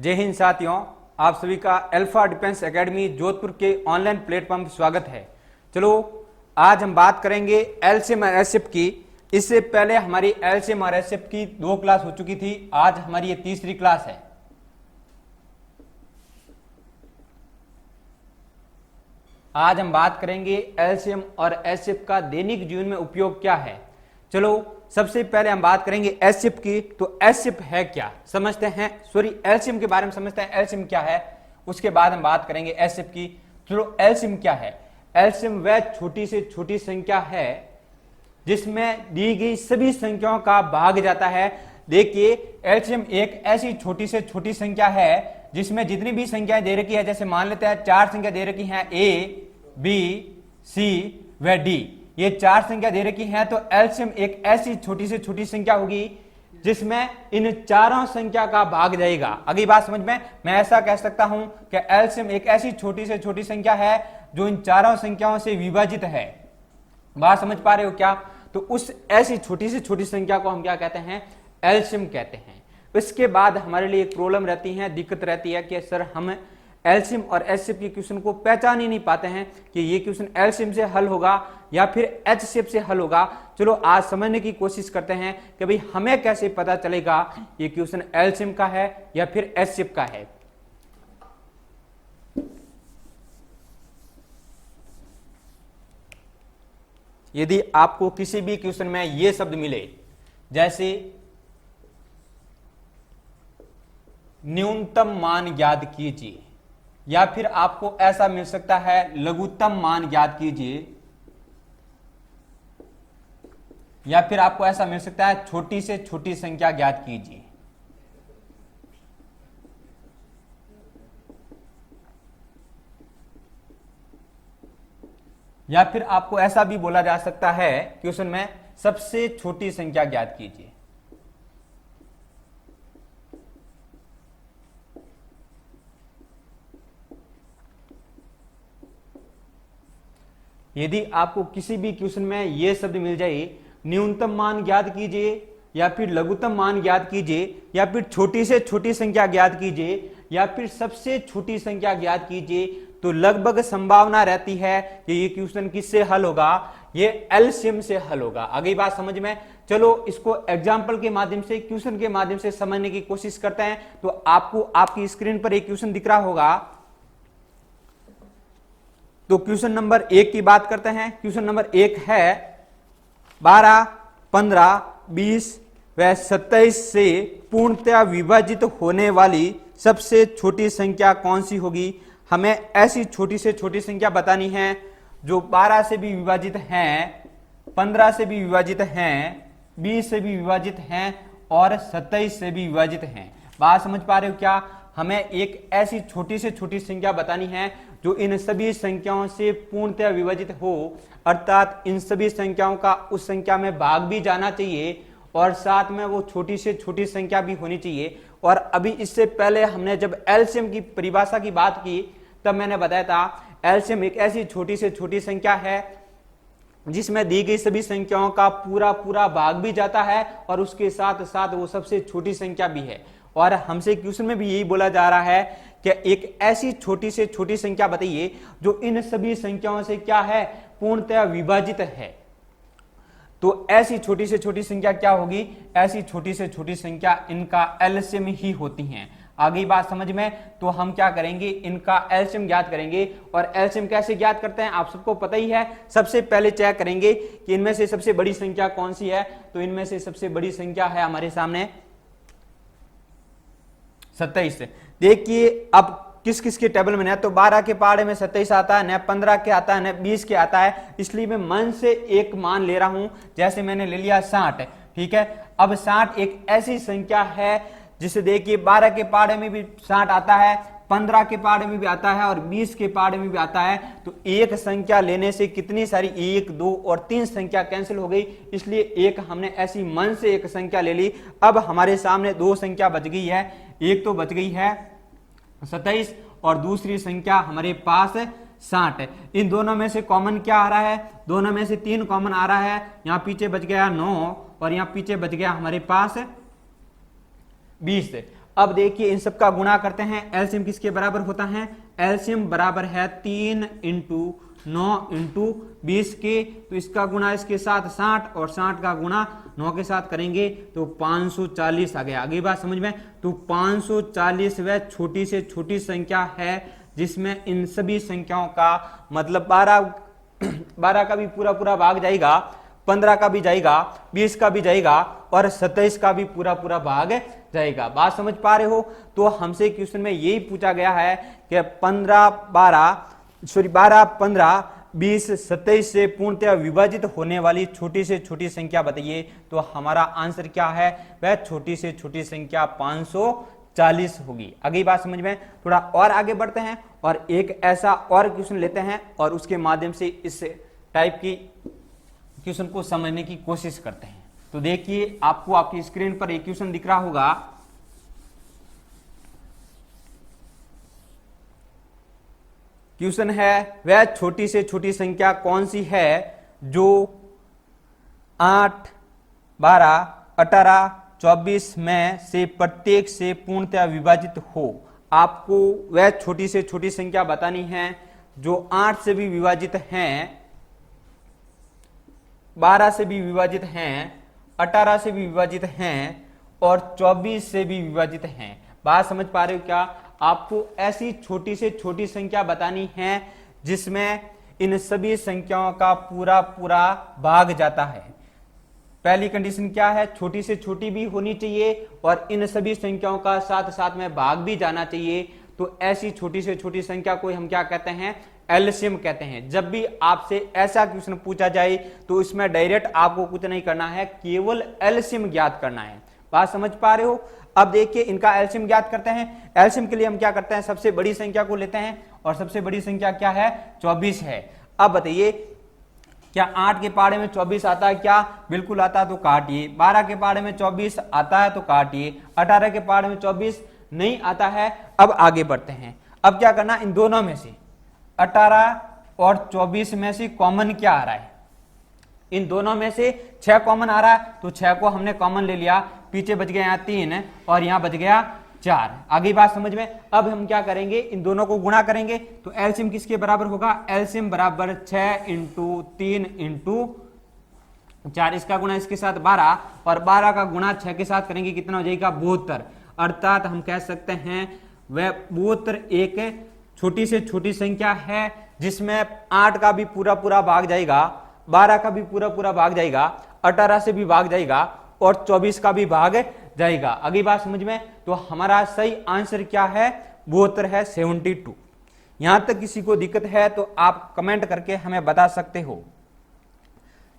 जय हिंद साथियों, आप सभी का अल्फा डिफेंस एकेडमी जोधपुर के ऑनलाइन प्लेटफॉर्म पर स्वागत है। चलो आज हम बात करेंगे एलसीएम और एचसीएफ की। इससे पहले हमारी एलसीएम और एचसीएफ की 2 क्लास हो चुकी थी। आज हमारी ये तीसरी क्लास है। आज हम बात करेंगे एलसीएम और एचसीएफ का दैनिक जीवन में उपयोग क्या है। चलो सबसे पहले हम बात करेंगे एचसीएफ की। तो एचसीएफ है क्या समझते हैं, सॉरी एलसीएम के बारे में समझते हैं एलसीएम क्या है, उसके बाद हम बात करेंगे एचसीएफ की। चलो एलसीएम क्या है। एलसीएम वह छोटी से छोटी संख्या है जिसमें दी गई सभी संख्याओं का भाग जाता है। देखिए एलसीएम एक ऐसी छोटी से छोटी संख्या है जिसमें जितनी भी संख्याएं दे रखी है, जैसे मान लेते हैं 4 संख्या दे रखी हैं ए बी सी व डी, ये 4 संख्या दे रखी हैं। तो एलसीएम एक ऐसी छोटी से छोटी संख्या होगी जिसमें इन चारों संख्या का भाग जाएगा। अगली बात समझ में, मैं ऐसा कह सकता हूं कि एलसीएम एक ऐसी छोटी से छोटी संख्या है जो इन चारों संख्याओं से विभाजित है। बात समझ पा रहे हो क्या? तो उस ऐसी छोटी से छोटी संख्या को हम क्या कहते हैं, एलसीएम कहते हैं। इसके बाद हमारे लिए एक प्रॉब्लम रहती है, दिक्कत रहती है कि सर हम एलसीएम और एचसीएफ के क्वेश्चन को पहचान ही नहीं पाते हैं कि ये क्वेश्चन एलसीएम से हल होगा या फिर एचसीएफ से हल होगा। चलो आज समझने की कोशिश करते हैं कि भाई हमें कैसे पता चलेगा ये क्वेश्चन एलसीएम का है या फिर एचसीएफ का है। यदि आपको किसी भी क्वेश्चन में ये शब्द मिले, जैसे न्यूनतम मान ज्ञात कीजिए, या फिर आपको ऐसा मिल सकता है लघुत्तम मान ज्ञात कीजिए, या फिर आपको ऐसा मिल सकता है छोटी से छोटी संख्या ज्ञात कीजिए। या फिर आपको ऐसा भी बोला जा सकता है क्वेश्चन में सबसे छोटी संख्या ज्ञात कीजिए। यदि आपको किसी भी क्वेश्चन में यह शब्द मिल जाए, न्यूनतम मान ज्ञात कीजिए या फिर लघुत्तम मान ज्ञात कीजिए या फिर छोटी से छोटी संख्या ज्ञात कीजिए या फिर सबसे छोटी संख्या ज्ञात कीजिए, तो लगभग संभावना रहती है कि ये क्वेश्चन किससे हल होगा, ये एलसीएम से हल होगा। अगली बात समझ में, चलो इसको एग्जाम्पल के माध्यम से, क्वेश्चन के माध्यम से समझने की कोशिश करते हैं। तो आपको आपकी स्क्रीन पर एक क्वेश्चन दिख रहा होगा। तो क्वेश्चन नंबर 1 की बात करते हैं। क्वेश्चन नंबर 1 है 12, 15, 20 व 27 से पूर्णतया विभाजित होने वाली सबसे छोटी संख्या कौन सी होगी। हमें ऐसी छोटी से छोटी संख्या बतानी है जो 12 से भी विभाजित हैं, 15 से भी विभाजित हैं, 20 से भी विभाजित हैं और 27 से भी विभाजित हैं। बात समझ पा रहे हो क्या? हमें एक ऐसी छोटी से छोटी संख्या बतानी है जो इन सभी संख्याओं से पूर्णतः विभाजित हो, अर्थात इन सभी संख्याओं का उस संख्या में भाग भी जाना चाहिए और साथ में वो छोटी से छोटी संख्या भी होनी चाहिए। और अभी इससे पहले हमने जब एलसीएम की परिभाषा की बात की तब मैंने बताया था एलसीएम एक ऐसी छोटी से छोटी संख्या है जिसमें दी गई सभी संख्याओं का पूरा पूरा भाग भी जाता है और उसके साथ साथ वो सबसे छोटी संख्या भी है। और हमसे क्वेश्चन में भी यही बोला जा रहा है कि एक ऐसी छोटी से छोटी संख्या बताइए जो इन सभी संख्याओं से क्या है, पूर्णतः विभाजित है। तो ऐसी छोटी से छोटी संख्या क्या होगी, ऐसी छोटी से छोटी संख्या इनका एलसीएम ही होती हैं। आगे बात समझ में, तो हम क्या करेंगे, इनका एलसीएम ज्ञात करेंगे। और एलसीएम कैसे ज्ञात करते हैं आप सबको पता ही है। सबसे पहले चेक करेंगे कि इनमें से सबसे बड़ी संख्या कौन सी है। तो इनमें से सबसे बड़ी संख्या है हमारे सामने 27। देखिए अब किस किस के टेबल में है, तो 12 के पहाड़े में 27 आता है, न 15 के आता है, न 20 के आता है। इसलिए मैं मन से एक मान ले रहा हूं, जैसे मैंने ले लिया 60। ठीक है, अब 60 एक ऐसी संख्या है जिसे देखिए 12 के पहाड़े में भी 60 आता है, 15 के पहाड़े में भी आता है और 20 के पहाड़े में भी आता है। तो एक संख्या लेने से कितनी सारी 1, 2 और 3 संख्या कैंसिल हो गई, इसलिए एक हमने ऐसी मन से एक संख्या ले ली। अब हमारे सामने 2 संख्या बच गई है, एक तो बच गई है 27 और दूसरी संख्या हमारे पास 60। इन दोनों में से कॉमन क्या आ रहा है, दोनों में से 3 कॉमन आ रहा है। यहां पीछे बच गया 9 और यहां पीछे बच गया हमारे पास 20। अब देखिए इन सब का गुणा करते हैं, एलसीएम किसके बराबर होता है, एलसीएम बराबर है 3 इंटू 9 इंटू 20 के, तो इसका गुणा इसके साथ 60 और 60 का गुणा 9 के साथ करेंगे तो 540 आ गया। आगे बात समझ में, तो 540 वह छोटी से छोटी संख्या है जिसमें इन सभी संख्याओं का मतलब 12 का भी पूरा पूरा भाग जाएगा, 15 का भी जाएगा, 20 का भी जाएगा और 27 का भी पूरा पूरा भाग जाएगा। बात समझ पा रहे हो? तो हमसे क्वेश्चन में यही पूछा गया है कि 12, 15, 20, 27 से पूर्णतः विभाजित होने वाली छोटी से छोटी संख्या बताइए। तो हमारा आंसर क्या है, वह छोटी से छोटी संख्या 540 होगी। आगे बात समझ में, थोड़ा और आगे बढ़ते हैं और एक ऐसा और क्वेश्चन लेते हैं और उसके माध्यम से इस टाइप की क्वेश्चन को समझने की कोशिश करते हैं। तो देखिए आपको आपकी स्क्रीन पर एक क्वेश्चन दिख रहा होगा। क्वेश्चन है वह छोटी से छोटी संख्या कौन सी है जो 8, 12, 18, 24 में से प्रत्येक से पूर्णतः विभाजित हो। आपको वह छोटी से छोटी संख्या बतानी है जो 8 से भी विभाजित हैं, 12 से भी विभाजित हैं, 18 से भी विभाजित हैं और 24 से भी विभाजित हैं। बात समझ पा रहे हो क्या? आपको ऐसी छोटी से छोटी संख्या बतानी है जिसमें इन सभी संख्याओं का पूरा पूरा भाग जाता है। पहली कंडीशन क्या है, छोटी से छोटी भी होनी चाहिए और इन सभी संख्याओं का साथ साथ में भाग भी जाना चाहिए। तो ऐसी छोटी से छोटी संख्या को हम क्या कहते हैं, एलसीएम कहते हैं। जब भी आपसे ऐसा क्वेश्चन पूछा जाए तो इसमें डायरेक्ट आपको कुछ नहीं करना है, केवल एलसीएम ज्ञात करना है। बात समझ पा रहे हो? अब देखिए इनका एलसीएम ज्ञात करते हैं। एलसीएम के लिए हम क्या करते हैं, सबसे बड़ी संख्या को लेते हैं और सबसे बड़ी संख्या क्या है, 24 है। अब बताइए क्या 8 के पहाड़े में 24 आता है क्या? बिल्कुल आता है, तो काटिए। 12 के पहाड़े में 24 आता है तो काटिए। 18 के पहाड़े में 24 नहीं आता है। अब आगे बढ़ते हैं। अब क्या करना, इन दोनों में से 18 और 24 में से कॉमन क्या आ रहा है, इन दोनों में से 6 कॉमन आ रहा है तो 6 को हमने कॉमन ले लिया, पीछे बच गया यहाँ 3 और यहाँ बच गया 4। आगे बात समझ में। अब हम क्या करेंगे, इन दोनों को गुणा करेंगे तो एलसीएम किसके बराबर होगा, एलसीएम बराबर 6 इंटू 3 इंटू 4, इसका गुणा इसके साथ 12 और 12 का गुणा 6 के साथ करेंगे, कितना हो जाएगा, 72। अर्थात हम कह सकते हैं वह 72 एक छोटी से छोटी संख्या है जिसमें 8 का भी पूरा पूरा भाग जाएगा, 12 का भी पूरा पूरा भाग जाएगा, 18 से भी भाग जाएगा और 24 का भी भाग जाएगा। अगली बात समझ में। तो हमारा सही आंसर क्या है, 72 है, 72। यहां तक किसी को दिक्कत है तो आप कमेंट करके हमें बता सकते हो।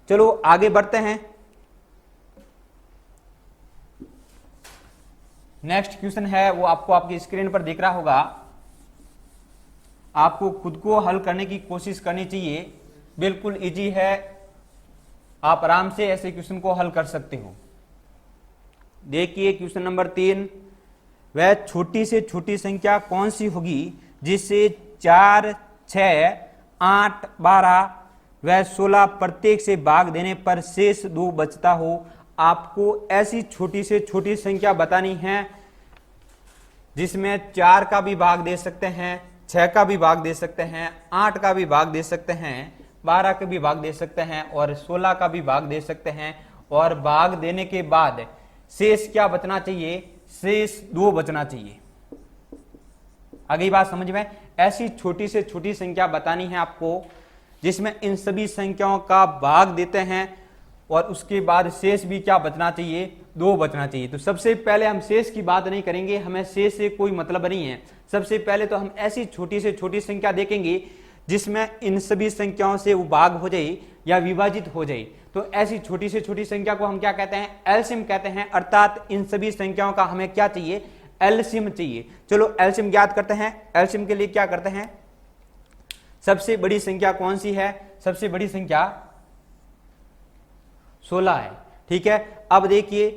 चलो आगे बढ़ते हैं। नेक्स्ट क्वेश्चन है वो आपको आपकी स्क्रीन पर दिख रहा होगा। आपको खुद को हल करने की कोशिश करनी चाहिए, बिल्कुल इजी है, आप आराम से ऐसे क्वेश्चन को हल कर सकते हो। देखिए क्वेश्चन नंबर 3, वह छोटी से छोटी संख्या कौन सी होगी जिससे 4, 6, 8, 12 व 16 प्रत्येक से भाग देने पर शेष 2 बचता हो। आपको ऐसी छोटी से छोटी संख्या बतानी है जिसमें 4 का भी भाग दे सकते हैं, 6 का भी भाग दे सकते हैं, 8 का भी भाग दे सकते हैं, 12 का भी भाग दे सकते हैं और 16 का भी भाग दे सकते हैं। और भाग देने के बाद शेष क्या बचना चाहिए, शेष 2 बचना चाहिए। अगली बात समझ में। ऐसी छोटी से छोटी संख्या बतानी है आपको जिसमें इन सभी संख्याओं का भाग देते हैं और उसके बाद शेष भी क्या बचना चाहिए, 2 बचना चाहिए। तो सबसे पहले हम शेष की बात नहीं करेंगे, हमें शेष से कोई मतलब नहीं है। सबसे पहले तो हम ऐसी छोटी से छोटी संख्या देखेंगे जिसमें इन सभी संख्याओं से वो भाग हो जाए या विभाजित हो जाए। तो ऐसी छोटी से छोटी संख्या को हम क्या कहते हैं, एलसीएम कहते हैं। अर्थात इन सभी संख्याओं का हमें क्या चाहिए, एलसीएम चाहिए। चलो एलसीएम ज्ञात करते हैं। एलसीएम के लिए क्या करते हैं, सबसे बड़ी संख्या कौन सी है, सबसे बड़ी संख्या 16 है, ठीक है। अब देखिए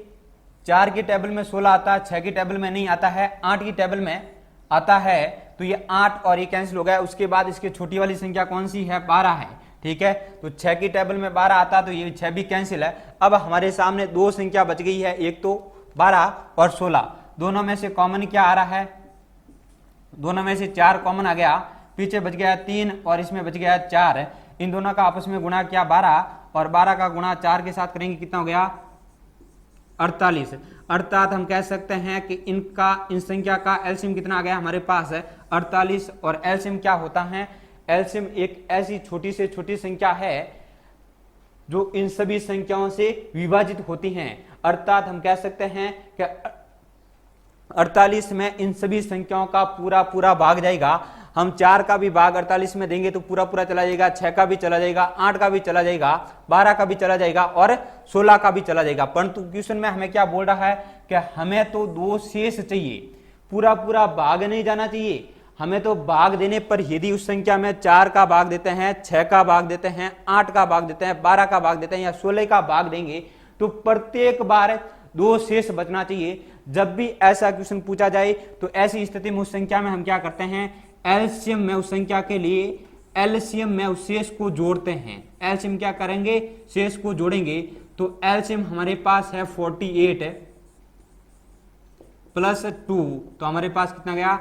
4 की टेबल में 16 आता है, 6 की टेबल में नहीं आता है, 8 की टेबल में आता है, तो ये 8 और ये कैंसिल हो गया। उसके बाद इसकी छोटी वाली संख्या कौन सी है, 12 है, ठीक है। तो 6 की टेबल में 12 आता है तो ये 6 भी कैंसिल है। अब हमारे सामने 2 संख्या बच गई है, एक तो 12 और 16। दोनों में से कॉमन क्या आ रहा है, दोनों में से 4 कॉमन आ गया, पीछे बच गया 3 और इसमें बच गया 4। इन दोनों का आपस में गुणा किया 12 और 12 का गुणा 4 के साथ करेंगे कितना हो गया 48। अर्थात हम कह सकते हैं कि इन संख्या का एलसीएम कितना आ गया हमारे पास है 48। और एलसीएम क्या होता है, एलसीएम एक ऐसी छोटी से छोटी संख्या है जो इन सभी संख्याओं से विभाजित होती हैं। अर्थात हम कह सकते हैं कि 48 में इन सभी संख्याओं का पूरा पूरा भाग जाएगा। हम 4 का भी भाग 48 में देंगे तो पूरा पूरा चला जाएगा, 6 का भी चला जाएगा, 8 का भी चला जाएगा, 12 का भी चला जाएगा और 16 का भी चला जाएगा। परंतु क्वेश्चन में हमें क्या बोल रहा है कि हमें तो 2 शेष चाहिए, पूरा पूरा भाग नहीं जाना चाहिए। हमें तो भाग देने पर यदि उस संख्या में 4 का भाग देते हैं, 6 का भाग देते हैं, 8 का भाग देते हैं, 12 का भाग देते हैं या 16 का भाग देंगे तो प्रत्येक बार 2 शेष बचना चाहिए। जब भी ऐसा क्वेश्चन पूछा जाए तो ऐसी स्थिति में उस संख्या में हम क्या करते हैं, एलसीएम में उस संख्या के लिए एलसीएम में उस शेष को जोड़ते हैं। एलसीएम क्या करेंगे, शेष को जोड़ेंगे। तो एलसीएम हमारे पास है 48 प्लस 2, तो हमारे पास कितना गया,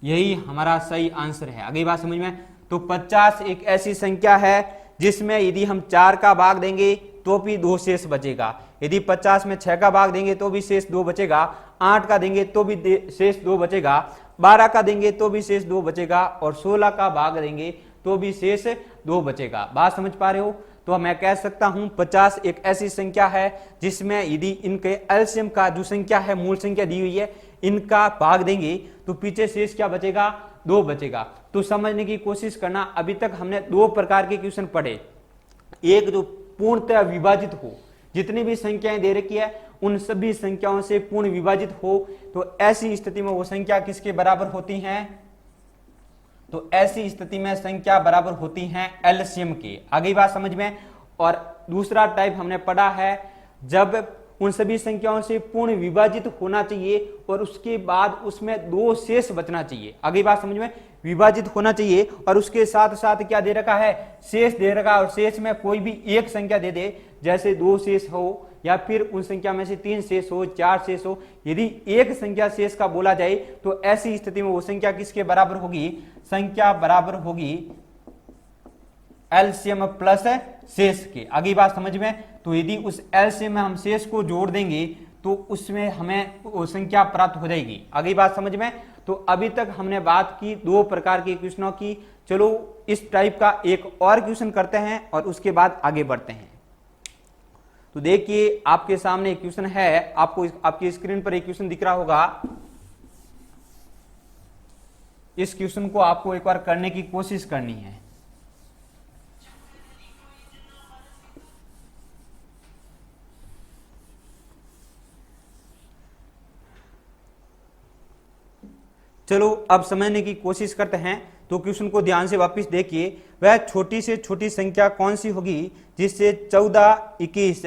यही हमारा सही आंसर है। अगली बात समझ में। तो 50 एक ऐसी संख्या है जिसमें यदि हम 4 का भाग देंगे तो भी 2 शेष बचेगा, यदि 50 में 6 का भाग देंगे तो भी शेष 2 बचेगा, 8 का देंगे तो भी शेष 2 बचेगा, 12 का देंगे तो भी शेष 2 बचेगा और 16 का भाग देंगे तो भी शेष 2 बचेगा। बात समझ पा रहे हो। तो मैं कह सकता हूं 50 एक ऐसी संख्या है जिसमें यदि इनके एलसीएम का जो संख्या है, मूल संख्या दी हुई है, इनका भाग देंगे तो पीछे शेष क्या बचेगा, 2 बचेगा। तो समझने की कोशिश करना, अभी तक हमने 2 प्रकार के क्वेश्चन पढ़े। एक जो पूर्णतः विभाजित हो, जितनी भी संख्याएं दे रखी है उन सभी संख्याओं से पूर्ण विभाजित हो, तो ऐसी स्थिति में वो संख्या किसके बराबर होती है, तो ऐसी स्थिति में संख्या बराबर होती है एलसीएम के। आगे बात समझ में। और दूसरा टाइप हमने पढ़ा है जब उन सभी संख्याओं से पूर्ण विभाजित होना चाहिए और उसके बाद उसमें 2 शेष बचना चाहिए। आगे बात समझ में। विभाजित होना चाहिए और उसके साथ साथ क्या दे रखा है, शेष दे रखा है, और शेष में कोई भी एक संख्या दे दे, जैसे 2 शेष हो या फिर उन संख्या में से 3 शेष हो, 4 शेष हो। यदि एक संख्या शेष का बोला जाए तो ऐसी स्थिति में वो संख्या किसके बराबर होगी, संख्या बराबर होगी एलसीएम प्लस शेष के। आगे बात समझ में। तो यदि उस एलसीएम में हम शेष को जोड़ देंगे तो उसमें हमें वो संख्या प्राप्त हो जाएगी। आगे बात समझ में। तो अभी तक हमने बात की 2 प्रकार के क्वेश्चनों की। चलो इस टाइप का एक और क्वेश्चन करते हैं और उसके बाद आगे बढ़ते हैं। तो देखिए आपके सामने एक क्वेश्चन है, आपको आपकी स्क्रीन पर एक क्वेश्चन दिख रहा होगा। इस क्वेश्चन को आपको एक बार करने की कोशिश करनी है। चलो अब समझने की कोशिश करते हैं। तो क्वेश्चन को ध्यान से वापस देखिए। वह छोटी से छोटी संख्या कौन सी होगी जिससे 14, 21,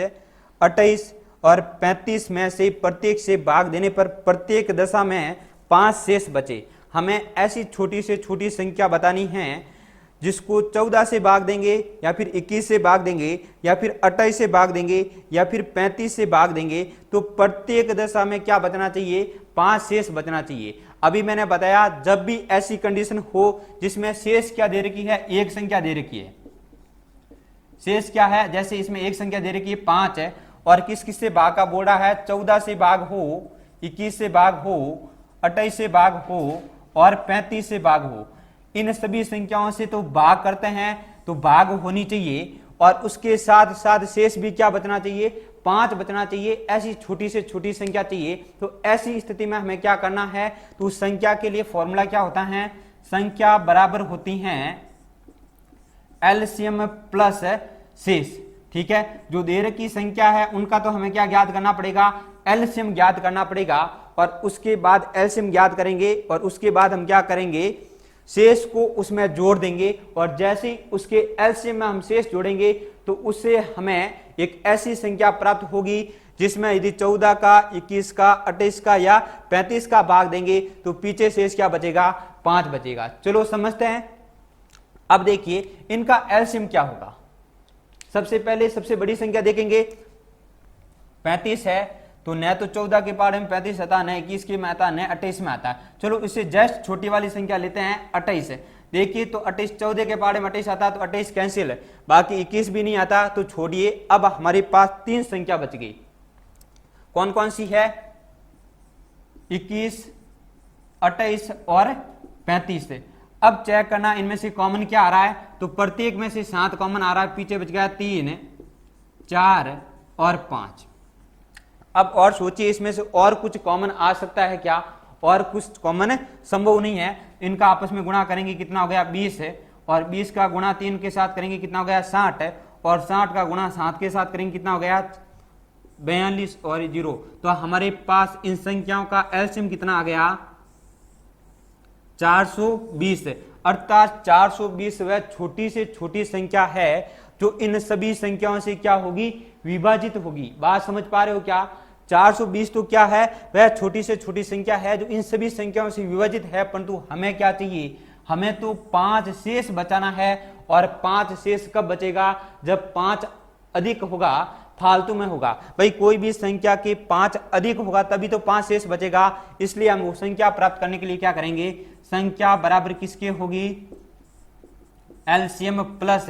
28 और 35 में से प्रत्येक से भाग देने पर प्रत्येक दशा में 5 शेष बचे। हमें ऐसी छोटी से छोटी संख्या बतानी है जिसको 14 से भाग देंगे या फिर 21 से भाग देंगे या फिर 28 से भाग देंगे या फिर 35 से भाग देंगे तो प्रत्येक दशा में क्या बचना चाहिए, 5 शेष बचना चाहिए। अभी मैंने बताया जब भी ऐसी कंडीशन हो जिसमें शेष क्या दे रखी है, एक संख्या दे रखी है। शेष क्या है, जैसे इसमें एक संख्या दे रखी है 5 है और किस किस से भाग का बोल रहा है, 14 से भाग हो, 21 से भाग हो, 28 से भाग हो और 35 से भाग हो। इन सभी संख्याओं से तो भाग करते हैं तो भाग होनी चाहिए और उसके साथ साथ शेष भी क्या बचना चाहिए, 5 बचना चाहिए। ऐसी छोटी से छोटी संख्या चाहिए। तो ऐसी स्थिति में हमें क्या करना है, तो उस संख्या के लिए फॉर्मूला क्या होता है, संख्या बराबर होती हैं एलसीएम प्लस शेष। ठीक है, जो दे रखी संख्या है उनका तो हमें क्या ज्ञात करना पड़ेगा, एलसीएम ज्ञात करना पड़ेगा और उसके बाद एलसीएम ज्ञात करेंगे और उसके बाद हम क्या करेंगे, शेष को उसमें जोड़ देंगे और जैसे ही उसके एलसीएम में हम शेष जोड़ेंगे तो उससे हमें एक ऐसी संख्या प्राप्त होगी जिसमें यदि 14 का, 21 का, 28 का या 35 का भाग देंगे तो पीछे शेष क्या बचेगा, 5 बचेगा। चलो समझते हैं। अब देखिए इनका एलसीएम क्या होगा। सबसे पहले सबसे बड़ी संख्या देखेंगे, 35 है तो न तो 14 के पहाड़े में 35 आता, न 21 के में आता, न 28 में आता। चलो इससे जस्ट छोटी वाली संख्या लेते हैं 28। देखिए तो 28, 14 के पहाड़े में 28 आता तो 28 कैंसिल है, बाकी 21 भी नहीं आता तो छोड़िए। अब हमारे पास 3 संख्या बच गई, कौन कौन सी है? 21, 28 और 35 से। अब चेक करना इनमें से कॉमन क्या आ रहा है, तो प्रत्येक में से 7 कॉमन आ रहा है, पीछे बच गया 3, 4 और 5। अब और सोचिए इसमें से और कुछ कॉमन आ सकता है क्या? और कुछ कॉमन संभव नहीं है। इनका आपस में गुणा करेंगे कितना हो गया? 20 है, और 20 का गुणा 3 के साथ करेंगे कितना हो गया? 60 है, और 60 का गुणा 7 के साथ करेंगे कितना हो गया? 42 और 0। तो हमारे पास इन संख्याओं का एलसीएम कितना आ गया? 420। अर्थात 420 वह छोटी से छोटी संख्या है जो इन सभी संख्याओं से क्या होगी? विभाजित होगी। बात समझ पा रहे हो क्या? 420 तो क्या है? वह छोटी से छोटी संख्या है जो इन सभी संख्याओं से विभाजित है, परंतु हमें क्या चाहिए? हमें तो 5 शेष बचाना है। और 5 शेष कब बचेगा? जब 5 अधिक होगा, फालतू में होगा। भाई कोई भी संख्या के 5 अधिक होगा तभी तो 5 शेष बचेगा। इसलिए हम वो संख्या प्राप्त करने के लिए क्या करेंगे? संख्या बराबर किसके होगी? एलसीएम प्लस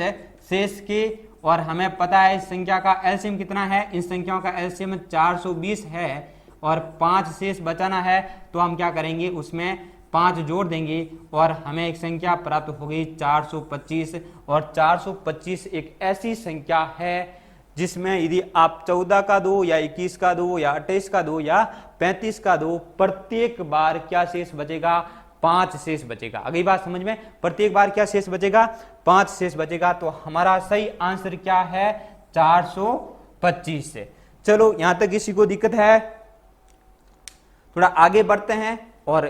शेष के। और हमें पता है इस संख्या का एलसीएम कितना है? इन संख्याओं का एलसीएम 420 है और 5 शेष बचाना है, तो हम क्या करेंगे? उसमें 5 जोड़ देंगे और हमें एक संख्या प्राप्त होगी 425। और 425 एक ऐसी संख्या है जिसमें यदि आप 14 का दो या 21 का दो या 28 का दो या 35 का दो, प्रत्येक बार क्या शेष बचेगा? 5 शेष बचेगा। अगली बात समझ में? प्रत्येक बार क्या शेष बचेगा? 5 शेष बचेगा। तो हमारा सही आंसर क्या है? 425 से। चलो यहां तक किसी को दिक्कत है? थोड़ा आगे बढ़ते हैं और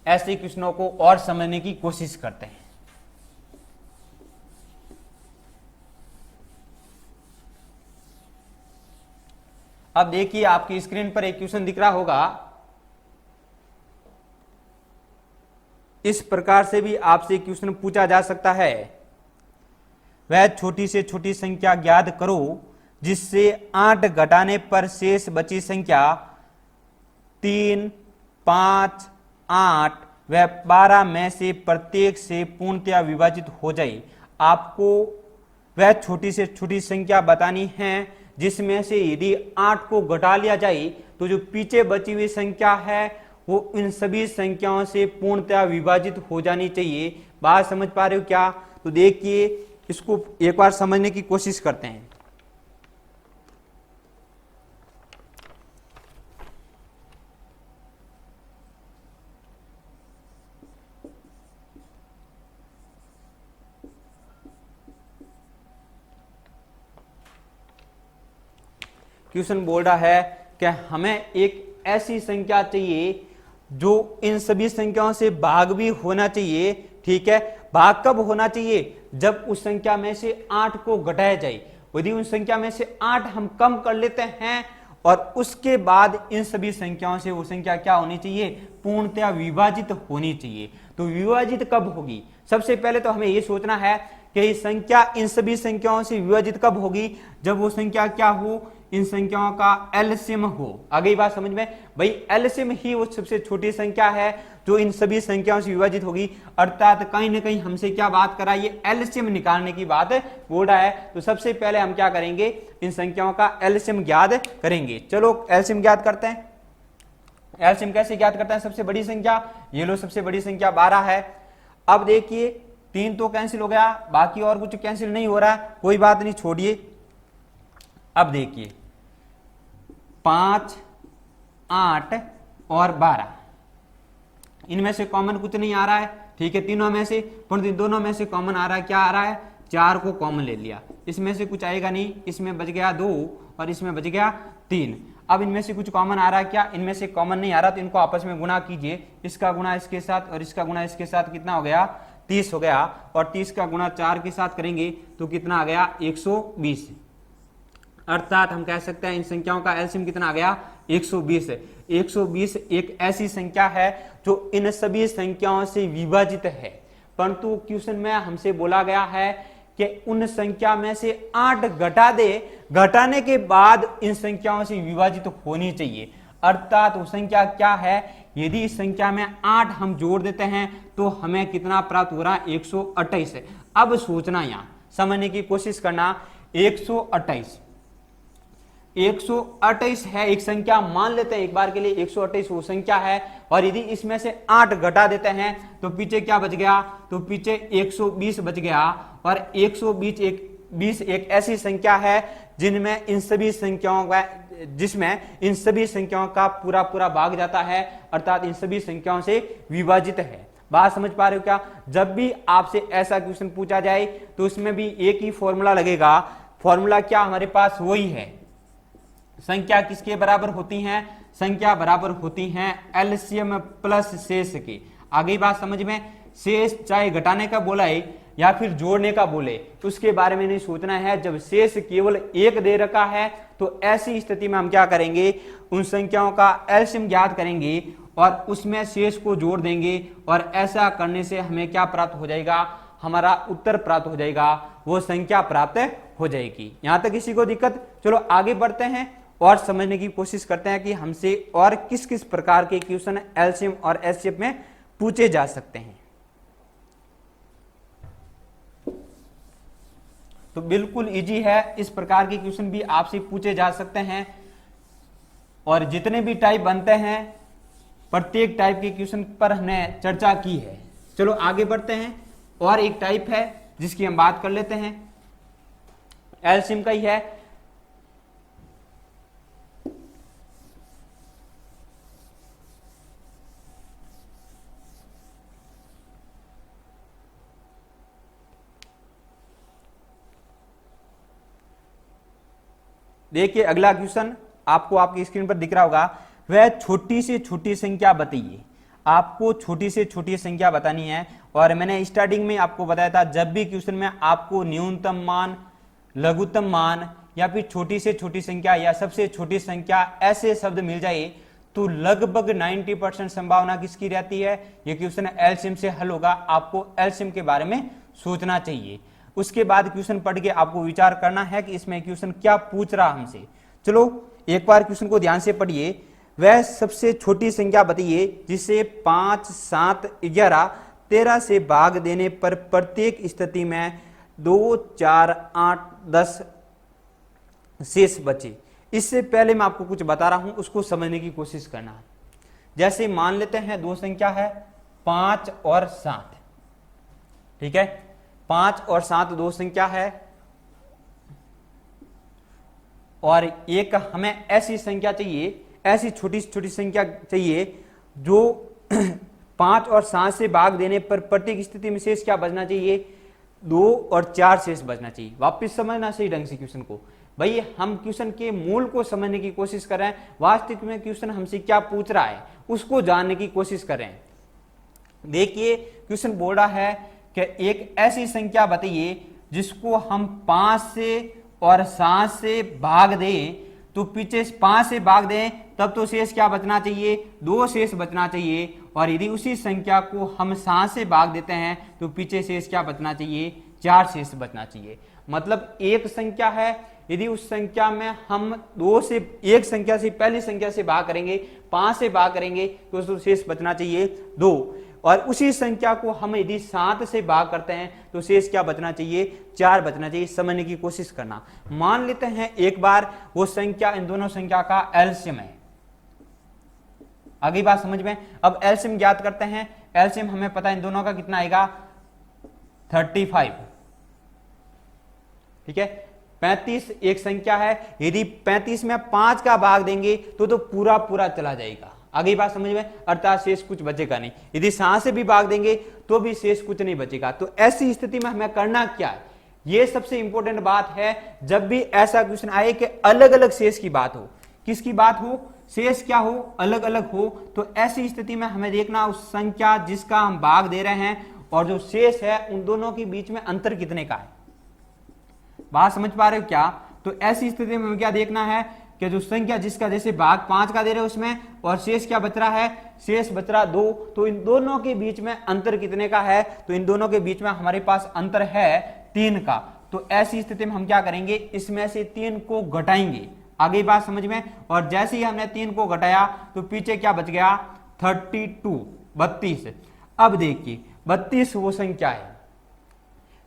ऐसे क्वेश्चनों को और समझने की कोशिश करते हैं। अब देखिए आपकी स्क्रीन पर एक क्वेश्चन दिख रहा होगा। इस प्रकार से भी आपसे क्वेश्चन पूछा जा सकता है, वह छोटी से छोटी संख्या ज्ञात करो जिससे 8 घटाने पर शेष बची संख्या 3, 5, 8 व 12 में से प्रत्येक से पूर्णतया विभाजित हो जाए। आपको वह छोटी से छोटी संख्या बतानी है जिसमें से यदि 8 को घटा लिया जाए तो जो पीछे बची हुई संख्या है वो इन सभी संख्याओं से पूर्णतया विभाजित हो जानी चाहिए। बात समझ पा रहे हो क्या? तो देखिए इसको एक बार समझने की कोशिश करते हैं। क्वेश्चन बोल रहा है कि हमें एक ऐसी संख्या चाहिए जो इन सभी संख्याओं से भाग भी होना चाहिए। ठीक है, भाग कब होना चाहिए? जब उस संख्या में से 8 को घटाया जाए। यदि उन संख्या में से 8 हम कम कर लेते हैं और उसके बाद इन सभी संख्याओं से वो संख्या क्या होनी चाहिए? पूर्णतया विभाजित होनी चाहिए। तो विभाजित कब होगी? सबसे पहले तो हमें यह सोचना है कि संख्या इन सभी संख्याओं से विभाजित कब होगी? जब वो संख्या क्या हो? इन संख्याओं का एलसीएम हो। आगे बात समझ में? भाई एलसीएम ही वो सबसे छोटी संख्या है जो इन सभी संख्याओं से विभाजित होगी। अर्थात कहीं ना कहीं हमसे क्या बात करा? ये एलसीएम निकालने की बात बोल रहा है। तो सबसे पहले हम क्या करेंगे? इन संख्याओं का एलसीएम ज्ञात करेंगे। चलो एलसीएम ज्ञात करते हैं। एलसीएम कैसे ज्ञात करते हैं? सबसे बड़ी संख्या, ये लो सबसे बड़ी संख्या 12 है। अब देखिए 3 तो कैंसिल हो गया, बाकी और कुछ कैंसिल नहीं हो रहा, कोई बात नहीं, छोड़िए। अब देखिए 5, 8 और 12, इनमें से कॉमन कुछ नहीं आ रहा है। ठीक है, तीनों में से, परंतु दोनों में से कॉमन आ रहा है। क्या आ रहा है? 4 को कॉमन ले लिया, इसमें से कुछ आएगा नहीं, इसमें बच गया 2 और इसमें बच गया 3। अब इनमें से कुछ कॉमन आ रहा है क्या? इनमें से कॉमन नहीं आ रहा, तो इनको आपस में गुणा कीजिए। इसका गुणा इसके साथ और इसका गुणा इसके साथ कितना हो गया? 30 हो गया। और 30 का गुणा 4 के साथ करेंगे तो कितना आ गया? 120। अर्थात हम कह सकते हैं इन संख्याओं का एलसीएम कितना आ गया? 120 है। 120 एक ऐसी संख्या है जो इन सभी संख्याओं से विभाजित है, परंतु क्वेश्चन में हमसे बोला गया है कि उन संख्या में से 8 घटा दे, घटाने के बाद इन संख्याओं से विभाजित होनी चाहिए। अर्थात वो संख्या क्या है, यदि इस संख्या में 8 हम जोड़ देते हैं तो हमें कितना प्राप्त हो रहा है, 128 है। अब सोचना, यहां समझने की कोशिश करना, 128 है एक संख्या, मान लेते हैं एक बार के लिए 128 वो संख्या है, और यदि इसमें से 8 घटा देते हैं तो पीछे क्या बच गया, तो पीछे 120 बच गया। और 120 एक ऐसी संख्या है जिनमें इन सभी संख्याओं का जिसमें इन सभी संख्याओं का पूरा पूरा भाग जाता है, अर्थात इन सभी संख्याओं से विभाजित है। बात समझ पा रहे हो क्या? जब भी आपसे ऐसा क्वेश्चन पूछा जाए तो उसमें भी एक ही फॉर्मूला लगेगा। फॉर्मूला क्या हमारे पास वही है, संख्या किसके बराबर होती हैं, संख्या बराबर होती हैं एलसीएम प्लस शेष के। आगे बात समझ में, शेष चाहे घटाने का बोला है या फिर जोड़ने का बोले तो उसके बारे में नहीं सोचना है। जब शेष केवल 1 दे रखा है तो ऐसी स्थिति में हम क्या करेंगे, उन संख्याओं का एलसीएम ज्ञात करेंगे और उसमें शेष को जोड़ देंगे, और ऐसा करने से हमें क्या प्राप्त हो जाएगा, हमारा उत्तर प्राप्त हो जाएगा, वो संख्या प्राप्त हो जाएगी। यहां तक किसी को दिक्कत? चलो आगे बढ़ते हैं और समझने की कोशिश करते हैं कि हमसे और किस किस प्रकार के क्वेश्चन एलसीएम और एचसीएफ में पूछे जा सकते हैं। तो बिल्कुल इजी है, इस प्रकार के क्वेश्चन भी आपसे पूछे जा सकते हैं, और जितने भी टाइप बनते हैं प्रत्येक टाइप के क्वेश्चन पर हमने चर्चा की है। चलो आगे बढ़ते हैं, और एक टाइप है जिसकी हम बात कर लेते हैं, एलसीएम का ही है। देखिए अगला क्वेश्चन आपको आपकी स्क्रीन पर दिख रहा होगा, वह छोटी से छोटी संख्या बताइए। आपको छोटी से छोटी संख्या बतानी है, और मैंने स्टार्टिंग में आपको बताया था जब भी क्वेश्चन में आपको न्यूनतम मान, लघुत्तम मान या फिर छोटी से छोटी संख्या या सबसे छोटी संख्या ऐसे शब्द मिल जाए तो लगभग 90% संभावना किसकी रहती है, ये क्वेश्चन एलसीएम से हल होगा। आपको एलसीएम के बारे में सोचना चाहिए। उसके बाद क्वेश्चन पढ़ के आपको विचार करना है कि इसमें क्वेश्चन क्या पूछ रहा हमसे। चलो एक बार क्वेश्चन को ध्यान से पढ़िए। वह सबसे छोटी संख्या बताइए जिसे 5, 7, 11, 13 से भाग देने पर प्रत्येक स्थिति में 2, 4, 8, 10 शेष बचे। इससे पहले मैं आपको कुछ बता रहा हूं, उसको समझने की कोशिश करना। जैसे मान लेते हैं दो संख्या है 5 और 7, ठीक है, 5 और 7 दो संख्या है, और एक हमें ऐसी संख्या चाहिए, ऐसी छोटी छोटी संख्या चाहिए जो 5 और 7 से भाग देने पर प्रत्येक स्थिति में शेष क्या बचना चाहिए, 2 और 4 शेष बचना चाहिए। वापिस समझना सही ढंग से क्वेश्चन को। भाई हम क्वेश्चन के मूल को समझने की कोशिश कर रहे हैं, वास्तविक में क्वेश्चन हमसे क्या पूछ रहा है उसको जानने की कोशिश कर रहे हैं। देखिए क्वेश्चन बोल रहा है कि एक ऐसी संख्या बताइए जिसको हम 5 से और 7 से भाग दें, तो पीछे 5 से भाग दें तब तो शेष क्या बचना चाहिए, 2 शेष बचना चाहिए, और यदि उसी संख्या को हम 7 से भाग देते हैं तो पीछे शेष क्या बचना चाहिए, 4 शेष बचना चाहिए। मतलब एक संख्या है, यदि उस संख्या में हम 2 से एक संख्या से पहली संख्या से भाग करेंगे, 5 से भाग करेंगे तो शेष बचना चाहिए 2, और उसी संख्या को हम यदि 7 से भाग करते हैं तो शेष क्या बचना चाहिए, 4 बचना चाहिए। समझने की कोशिश करना। मान लेते हैं एक बार वो संख्या इन दोनों संख्या का एलसीएम है। आगे बात समझ में। अब एलसीएम ज्ञात करते हैं। एलसीएम हमें पता है इन दोनों का कितना आएगा, 35, ठीक है। 35 एक संख्या है, यदि 35 में 5 का भाग देंगे तो पूरा पूरा चला जाएगा। आगे बात समझ में, अर्थात शेष कुछ बचेगा नहीं। यदि 7 से भी भाग देंगे तो भी शेष कुछ नहीं बचेगा। तो ऐसी स्थिति में हमें करना क्या है, यह सबसे इंपॉर्टेंट बात है। जब भी ऐसा क्वेश्चन आए कि अलग अलग शेष की बात हो, किसकी बात हो, शेष क्या हो, अलग अलग हो, तो ऐसी स्थिति में हमें देखना उस संख्या जिसका हम भाग दे रहे हैं और जो शेष है उन दोनों के बीच में अंतर कितने का है। बात समझ पा रहे हो क्या? तो ऐसी स्थिति में हमें क्या देखना है कि जो संख्या जिसका जैसे भाग 5 का दे रहे हैं उसमें, और शेष क्या बच रहा है, शेष बच रहा 2, तो इन दोनों के बीच में अंतर कितने का है, तो इन दोनों के बीच में हमारे पास अंतर है 3 का, तो ऐसी स्थिति में हम क्या करेंगे, इसमें से 3 को घटाएंगे। आगे बात समझ में। और जैसे ही हमने 3 को घटाया तो पीछे क्या बच गया, 32। अब देखिए 32 वो संख्या है,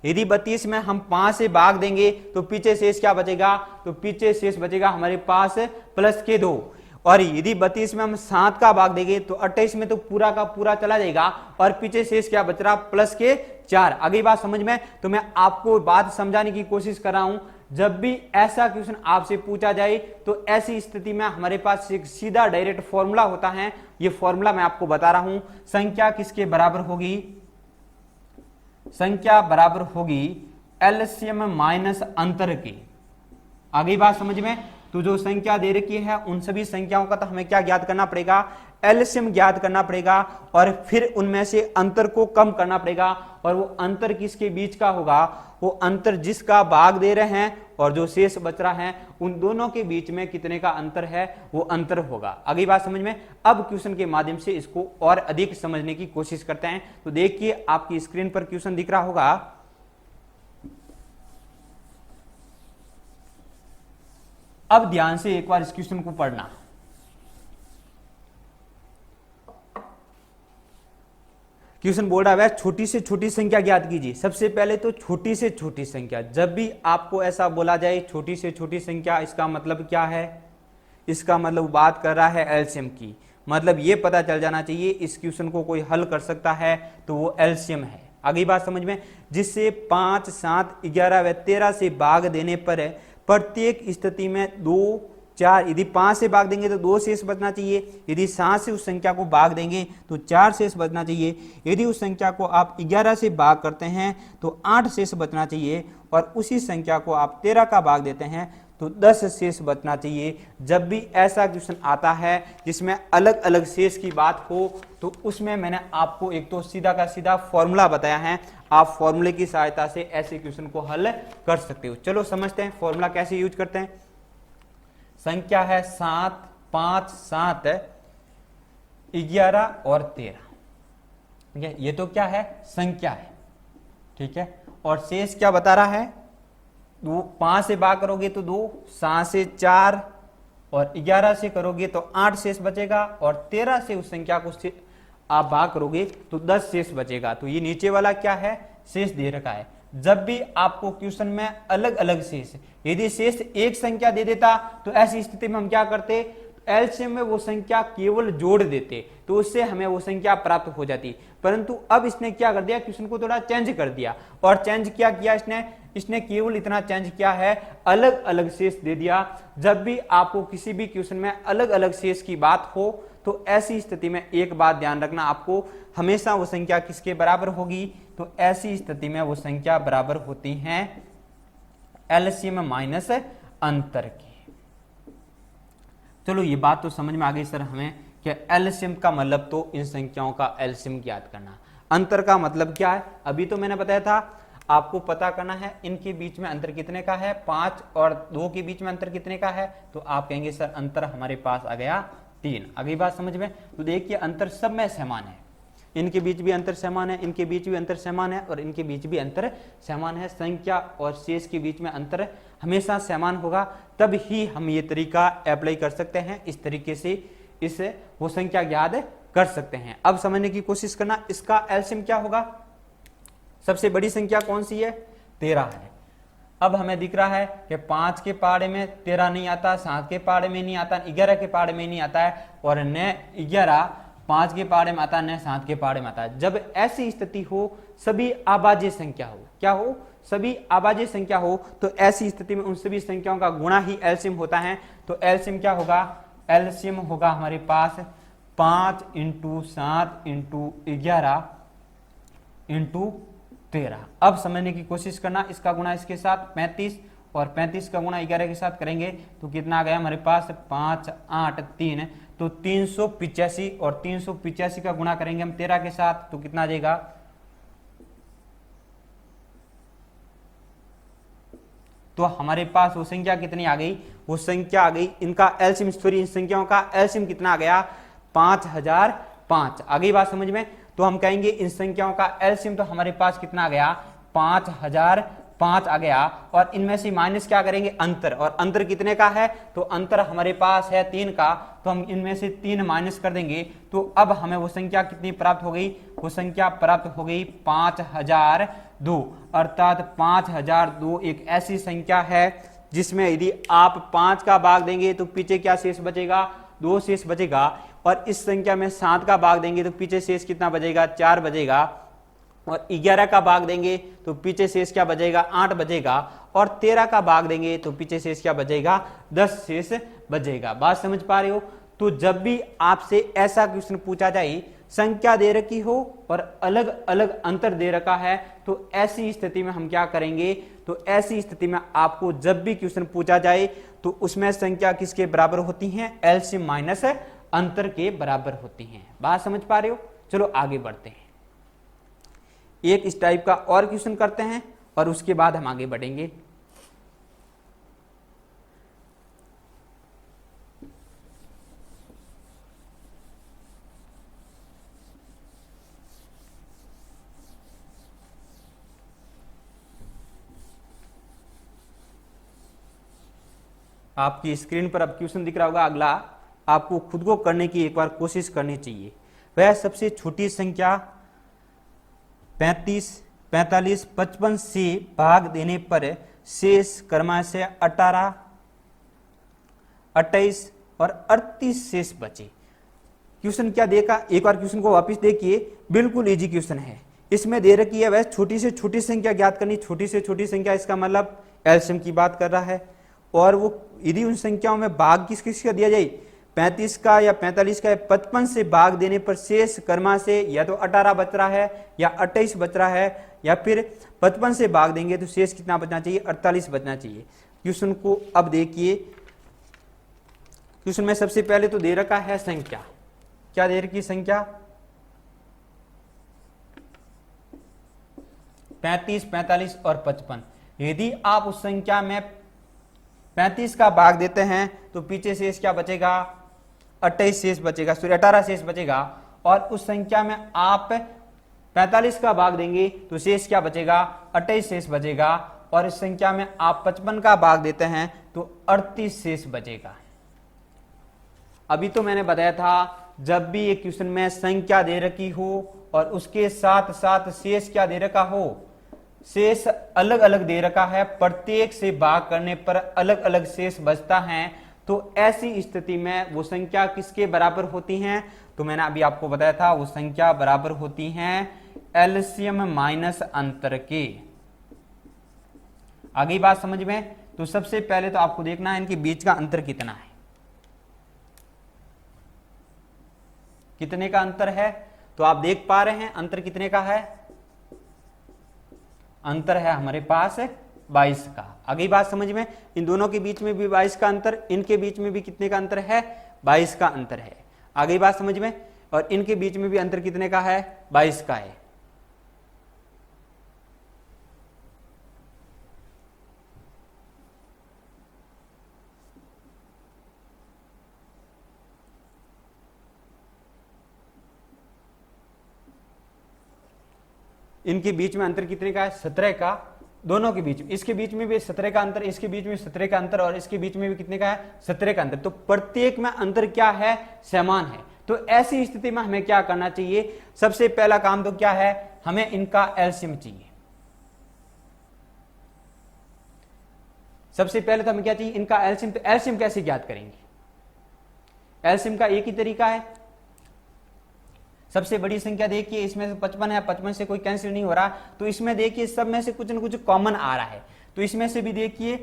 यदि 32 में हम 5 से भाग देंगे तो पीछे शेष क्या बचेगा, तो पीछे शेष बचेगा हमारे पास प्लस के 2। और यदि 32 में हम 7 का भाग देंगे तो 28 में तो पूरा का पूरा चला जाएगा और पीछे शेष क्या बच रहा, प्लस के 4। अगली बात समझ में। तो मैं आपको बात समझाने की कोशिश कर रहा हूं, जब भी ऐसा क्वेश्चन आपसे पूछा जाए तो ऐसी स्थिति में हमारे पास एक सीधा डायरेक्ट फॉर्मूला होता है। ये फॉर्मूला मैं आपको बता रहा हूं, संख्या किसके बराबर होगी, संख्या बराबर होगी एलसीएम माइनस अंतर की। आगे बात समझ में। तो जो संख्या दे रखी है उन सभी संख्याओं का तो हमें क्या ज्ञात करना पड़ेगा, एलसीएम ज्ञात करना पड़ेगा और फिर उनमें से अंतर को कम करना पड़ेगा। और वो अंतर किसके बीच का होगा, वो अंतर जिसका भाग दे रहे हैं और जो शेष बच रहा है उन दोनों के बीच में कितने का अंतर है, वो अंतर होगा। अगली बात समझ में। अब क्वेश्चन के माध्यम से इसको और अधिक समझने की कोशिश करते हैं। तो देखिए आपकी स्क्रीन पर क्वेश्चन दिख रहा होगा। अब ध्यान से एक बार इस क्वेश्चन को पढ़ना। क्वेश्चन बोल रहा है छोटी से छोटी संख्या ज्ञात कीजिए। सबसे पहले तो छोटी से छोटी संख्या, जब भी आपको ऐसा बोला जाए छोटी से छोटी संख्या, इसका मतलब क्या है, इसका मतलब बात कर रहा है एलसीएम की। मतलब ये पता चल जाना चाहिए इस क्वेश्चन को कोई हल कर सकता है तो वो एलसीएम है। अगली बात समझ में। जिससे 5, 7, 11 व 13 से भाग देने पर प्रत्येक स्थिति में 2, 4, यदि 5 से भाग देंगे तो 2 शेष बचना चाहिए, यदि 7 से उस संख्या को भाग देंगे तो 4 शेष बचना चाहिए, यदि उस संख्या को आप 11 से भाग करते हैं तो 8 शेष बचना चाहिए और उसी संख्या को आप 13 का भाग देते हैं तो 10 शेष बचना चाहिए। जब भी ऐसा क्वेश्चन आता है जिसमें अलग अलग शेष की बात हो तो उसमें मैंने आपको एक तो सीधा का सीधा फॉर्मूला बताया है, आप फॉर्मूले की सहायता से ऐसे क्वेश्चन को हल कर सकते हो। चलो समझते हैं फॉर्मूला कैसे यूज करते हैं। संख्या है 7, 5, 7, 11 और 13। ये तो क्या है, संख्या है, ठीक है। और शेष क्या बता रहा है, 5 से भाग करोगे तो 2, 7 से 4 और 11 से करोगे तो 8 शेष बचेगा और 13 से उस संख्या को आप भाग करोगे तो 10 शेष बचेगा। तो ये नीचे वाला क्या है, शेष दे रखा है। जब भी आपको क्वेश्चन में अलग अलग शेष, यदि शेष एक संख्या दे देता तो ऐसी स्थिति में हम क्या करते, एलसीएम में वो संख्या केवल जोड़ देते तो उससे हमें वो संख्या प्राप्त हो जाती। परंतु अब इसने क्या कर दिया, क्वेश्चन को थोड़ा चेंज कर दिया। और चेंज क्या किया इसने केवल इतना चेंज किया है, अलग अलग शेष दे दिया। जब भी आपको किसी भी क्वेश्चन में अलग अलग शेष की बात हो तो ऐसी स्थिति में एक बात ध्यान रखना, आपको हमेशा वो संख्या किसके बराबर होगी, तो ऐसी स्थिति में वो संख्या बराबर होती हैं एलसीएम माइनस अंतर की। चलो ये बात तो समझ में आ गई सर हमें कि एलसीएम का मतलब तो इन संख्याओं का एलसीएम ज्ञात करना, अंतर का मतलब क्या है अभी तो मैंने बताया था। आपको पता करना है इनके बीच में अंतर कितने का है, 5 और 2 के बीच में अंतर कितने का है, तो आप कहेंगे सर अंतर हमारे पास आ गया 3। अगली बात समझ में। तो देखिए अंतर सब में समान है, इनके बीच भी अंतर समान है, इनके बीच भी अंतर समान है और इनके बीच भी अंतर समान है। संख्या और शेष के बीच में अंतर हमेशा समान होगा, तब ही हम ये तरीका अप्लाई कर सकते हैं। इस तरीके से इस वो संख्या ज्ञात कर सकते हैं। अब समझने की कोशिश करना, इसका एलसीएम क्या होगा। सबसे बड़ी संख्या कौन सी है, 13 है। अब हमें दिख रहा है कि 5 के पहाड़े में 13 नहीं आता, 7 के पहाड़े में नहीं आता, 11 के पहाड़े में नहीं आता है और न 11 5 के पहाड़े में आता है, न 7 के पहाड़े में आता है। जब ऐसी स्थिति हो, सभी अभाज्य संख्या हो, क्या हो, सभी अभाज्य संख्या हो, तो ऐसी स्थिति में उन सभी संख्याओं का गुणा ही एलसीएम होता है। तो एलसीएम क्या होगा, एलसीएम होगा हमारे पास 5 × 7 × 11 × 13। अब समझने की कोशिश करना, इसका गुणा इसके साथ 35 और 35 का गुणा 11 के साथ करेंगे तो कितना आ गया हमारे पास 5, 8, 3, तो 385 और 385 का गुणा करेंगे हम 13 के साथ तो कितना आ जाएगा, तो हमारे पास वो संख्या कितनी आ गई, वो संख्या आ गई, इनका एलसीएम सॉरी इन संख्याओं का एलसीएम कितना आ गया 5005। आगे बात समझ में। तो हम कहेंगे इन संख्याओं का एलसीएम तो हमारे पास कितना आ गया 5005 5 आ गया, और इनमें से माइनस क्या करेंगे, अंतर, और अंतर कितने का है, तो अंतर हमारे पास है 3 का, तो हम इनमें से 3 माइनस कर देंगे, तो अब हमें वो संख्या कितनी प्राप्त हो गई, वो संख्या प्राप्त हो गई 5002, अर्थात 5002 एक ऐसी संख्या है जिसमें यदि आप 5 का भाग देंगे तो पीछे क्या शेष बचेगा, 2 शेष बचेगा, और इस संख्या में 7 का भाग देंगे तो पीछे शेष कितना बचेगा, 4 बचेगा, और 11 का भाग देंगे तो पीछे शेष क्या बचेगा, 8 बचेगा, और 13 का भाग देंगे तो पीछे शेष क्या बचेगा, 10 शेष बचेगा। बात समझ पा रहे हो। तो जब भी आपसे ऐसा क्वेश्चन पूछा जाए, संख्या दे रखी हो और अलग अलग अंतर दे रखा है, तो ऐसी स्थिति में हम क्या करेंगे, तो ऐसी स्थिति में आपको जब भी क्वेश्चन पूछा जाए तो उसमें संख्या किसके बराबर होती है, एलसीएम माइनस अंतर के बराबर होती हैं। बात समझ पा रहे हो। चलो आगे बढ़ते हैं, एक इस टाइप का और क्वेश्चन करते हैं और उसके बाद हम आगे बढ़ेंगे। आपकी स्क्रीन पर अब क्वेश्चन दिख रहा होगा, अगला आपको खुद को करने की एक बार कोशिश करनी चाहिए। वह सबसे छोटी संख्या 35, 45, 55 से भाग देने पर शेष क्रमशः 18, 28 और 38 शेष बचे। क्वेश्चन क्या देखा, एक बार क्वेश्चन को वापस देखिए, बिल्कुल इजी क्वेश्चन है। इसमें दे रखी है वह छोटी से छोटी संख्या ज्ञात करनी, छोटी से छोटी संख्या इसका मतलब एलसीएम की बात कर रहा है, और वो यदि उन संख्याओं में भाग किस किस का दिया जाए, 35 का या 45 का या 55 से भाग देने पर शेष कर्मा से या तो 18 बच रहा है या 28 बच रहा है, या फिर 55 से भाग देंगे तो शेष कितना बचना चाहिए, 48 बचना चाहिए। क्वेश्चन को अब देखिए, क्वेश्चन में सबसे पहले तो दे रखा है संख्या, क्या दे रखी संख्या, 35, 45 और 55। यदि आप उस संख्या में 35 का भाग देते हैं तो पीछे शेष क्या बचेगा, 28 शेष बचेगा, सॉरी 18 शेष बचेगा, और उस संख्या में आप 45 का भाग देंगे तो शेष क्या बचेगा, 28 शेष बचेगा, और इस संख्या में आप 55 का भाग देते हैं तो 38 शेष बचेगा। अभी तो मैंने बताया था जब भी एक क्वेश्चन में संख्या दे रखी हो और उसके साथ साथ शेष क्या दे रखा हो, शेष अलग अलग दे रखा है, प्रत्येक से भाग करने पर अलग अलग शेष बचता है, तो ऐसी स्थिति में वो संख्या किसके बराबर होती हैं, तो मैंने अभी आपको बताया था वो संख्या बराबर होती हैं एलसीएम माइनस अंतर के। आगे बात समझ में। तो सबसे पहले तो आपको देखना है इनके बीच का अंतर कितना है, कितने का अंतर है, तो आप देख पा रहे हैं अंतर कितने का है, अंतर है हमारे पास 22 का। आगे बात समझ में, इन दोनों के बीच में भी 22 का अंतर, इनके बीच में भी कितने का अंतर है, 22 का अंतर है। आगे बात समझ में, और इनके बीच में भी अंतर कितने का है, 22 का है। इनके बीच में अंतर कितने का है, 17 का, दोनों के बीच, इसके बीच में भी 17 का अंतर, इसके बीच में 17 का अंतर, और इसके बीच में भी कितने का है, 17 का अंतर। तो प्रत्येक में अंतर क्या है, समान है। तो ऐसी स्थिति में हमें क्या करना चाहिए, सबसे पहला काम तो क्या है, हमें इनका एलसीएम चाहिए। सबसे पहले तो हमें क्या चाहिए, इनका एलसीएम। तो एलसीएम कैसे ज्ञात करेंगे, एलसीएम का एक ही तरीका है, सबसे बड़ी संख्या देखिए, इसमें से 55 है, 55 से कोई कैंसिल नहीं हो रहा, तो इसमें देखिए सब में से कुछ न कुछ कॉमन आ रहा है, तो इसमें से भी देखिए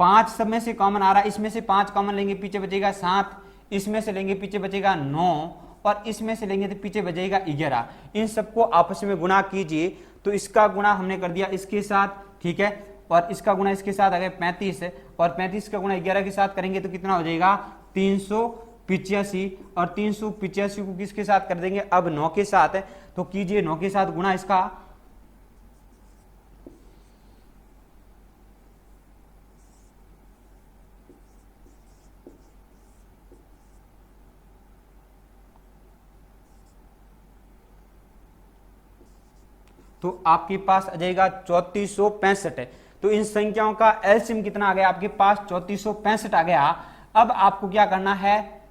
5 सब में से कॉमन आ रहा है, इसमें से 5 कॉमन लेंगे पीछे बचेगा 7, इसमें से लेंगे पीछे बचेगा 9, और इसमें से लेंगे तो पीछे बचेगा 11। इन सबको आपस में गुणा कीजिए, तो इसका गुणा हमने कर दिया इसके साथ, ठीक है, और इसका गुणा इसके साथ आ गया 35, और 35 का गुणा 11 के साथ करेंगे तो कितना हो जाएगा, 385, और 385 को किसके साथ कर देंगे, अब 9 के साथ है, तो कीजिए 9 के साथ गुणा इसका, तो आपके पास आ जाएगा 3465 है। तो इन संख्याओं का एलसीएम कितना आ गया आपके पास 3465 आ गया। अब आपको क्या करना है,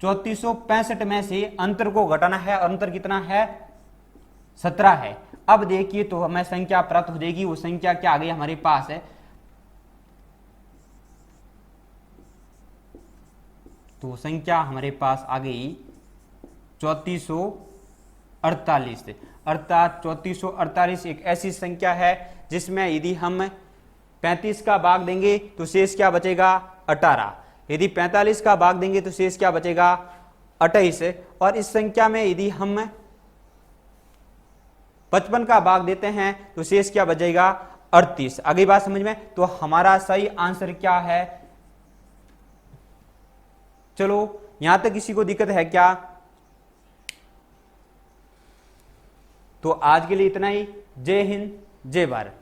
3465 में से अंतर को घटाना है, और अंतर कितना है 17 है। अब देखिए तो हमें संख्या प्राप्त हो जाएगी, वो संख्या क्या आ गई हमारे पास है, तो संख्या हमारे पास आ गई 3448, अर्थात 3448 एक ऐसी संख्या है जिसमें यदि हम 35 का भाग देंगे तो शेष क्या बचेगा 18, यदि 45 का भाग देंगे तो शेष क्या बचेगा 28, और इस संख्या में यदि हम 55 का भाग देते हैं तो शेष क्या बचेगा 38। अगली बात समझ में, तो हमारा सही आंसर क्या है। चलो यहां तक किसी को दिक्कत है क्या? तो आज के लिए इतना ही। जय हिंद, जय भारत।